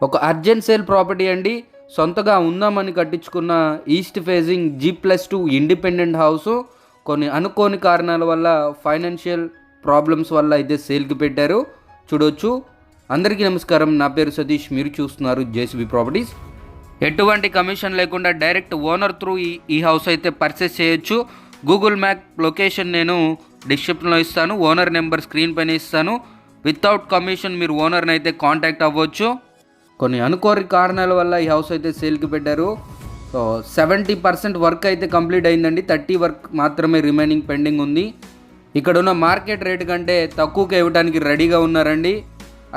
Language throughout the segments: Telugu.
ఒక అర్జెంట్ సేల్ ప్రాపర్టీ అండి. సొంతగా ఉందామని కట్టించుకున్న east facing G+2 independent house కొన్ని అనుకోని కారణాల వల్ల ఫైనాన్షియల్ ప్రాబ్లమ్స్ వల్ల అయితే సేల్కి పెట్టారు. చూడొచ్చు. అందరికీ నమస్కారం, నా పేరు సతీష్, మీరు చూస్తున్నారు JCB ప్రాపర్టీస్. ఎటువంటి కమిషన్ లేకుండా డైరెక్ట్ ఓనర్ త్రూ ఈ హౌస్ అయితే పర్చేస్ చేయొచ్చు. గూగుల్ మ్యాప్ లొకేషన్ నేను డిస్క్రిప్షన్లో ఇస్తాను, ఓనర్ నెంబర్ స్క్రీన్ పైన ఇస్తాను. వితౌట్ కమిషన్ మీరు ఓనర్ని అయితే కాంటాక్ట్ అవ్వచ్చు. కొన్ని అనుకోని కారణాల వల్ల ఈ హౌస్ అయితే సేల్కి పెట్టారు. సో 70% వర్క్ అయితే కంప్లీట్ అయిందండి, 30 వర్క్ మాత్రమే రిమైనింగ్ పెండింగ్ ఉంది. ఇక్కడ ఉన్న మార్కెట్ రేట్ కంటే తక్కువగా ఇవ్వడానికి రెడీగా ఉన్నారండి.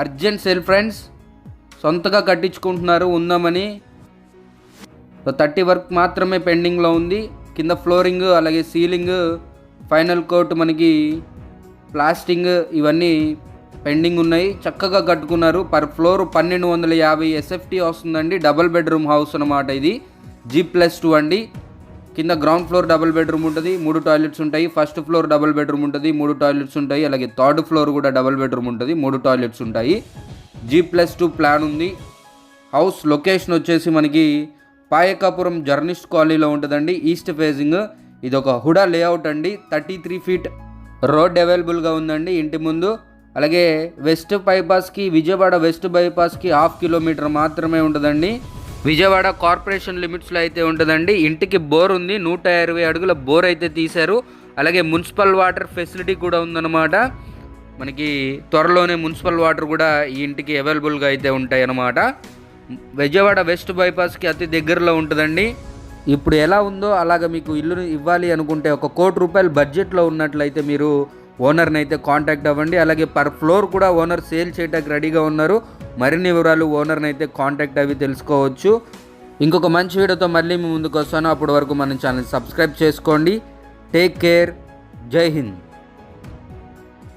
అర్జెంట్ సేల్ ఫ్రెండ్స్, సొంతగా కట్టించుకుంటున్నారు ఉందామని. సో 30 వర్క్ మాత్రమే పెండింగ్లో ఉంది. కింద ఫ్లోరింగ్, అలాగే సీలింగ్, ఫైనల్ కోట్, మనకి ప్లాస్టింగ్ ఇవన్నీ పెండింగ్ ఉన్నాయి. చక్కగా కట్టుకున్నారు. పర్ ఫ్లోర్ 1250 SFT వస్తుందండి. డబుల్ బెడ్రూమ్ హౌస్ అన్నమాట ఇది. G+2 అండి. కింద గ్రౌండ్ ఫ్లోర్ డబుల్ బెడ్రూమ్ ఉంటుంది, 3 టాయిలెట్స్ ఉంటాయి. ఫస్ట్ ఫ్లోర్ డబుల్ బెడ్రూమ్ ఉంటుంది, 3 టాయిలెట్స్ ఉంటాయి. అలాగే థర్డ్ ఫ్లోర్ కూడా డబుల్ బెడ్రూమ్ ఉంటుంది, 3 టాయిలెట్స్ ఉంటాయి. G+2 ప్లాన్ ఉంది. హౌస్ లొకేషన్ వచ్చేసి మనకి పాయకాపురం జర్నలిస్ట్ కాలనీలో ఉంటుందండి. East facing. ఇది ఒక హుడా లేఅవుట్ అండి. 33 ఫీట్ రోడ్ అవైలబుల్గా ఉందండి ఇంటి ముందు. అలాగే వెస్ట్ బైపాస్కి, విజయవాడ వెస్ట్ బైపాస్కి 1/2 కిలోమీటర్ మాత్రమే ఉంటుందండి. విజయవాడ కార్పొరేషన్ లిమిట్స్లో అయితే ఉంటుందండి. ఇంటికి బోర్ ఉంది, 120 అడుగుల బోర్ అయితే తీశారు. అలాగే మున్సిపల్ వాటర్ ఫెసిలిటీ కూడా ఉందన్నమాట. మనకి త్వరలోనే మున్సిపల్ వాటర్ కూడా ఈ ఇంటికి అవైలబుల్గా అయితే ఉంటాయి అన్నమాట. విజయవాడ వెస్ట్ బైపాస్కి అతి దగ్గరలో ఉంటుందండి. ఇప్పుడు ఎలా ఉందో అలాగ మీకు ఇల్లుని ఇవ్వాలి అనుకుంటే, ఒక ₹1 కోటి బడ్జెట్లో ఉన్నట్లయితే మీరు ఓనర్ని అయితే కాంటాక్ట్ అవ్వండి. అలాగే పర్ ఫ్లోర్ కూడా ఓనర్ సేల్ చేయడానికి రెడీగా ఉన్నారు. మరిన్ని వివరాలు ఓనర్ని అయితే కాంటాక్ట్ అవి తెలుసుకోవచ్చు. ఇంకొక మంచి వీడియోతో మళ్ళీ మీ ముందుకు వస్తాను. అప్పటి వరకు మన ఛానల్ సబ్స్క్రైబ్ చేసుకోండి. Take care. జై హింద్.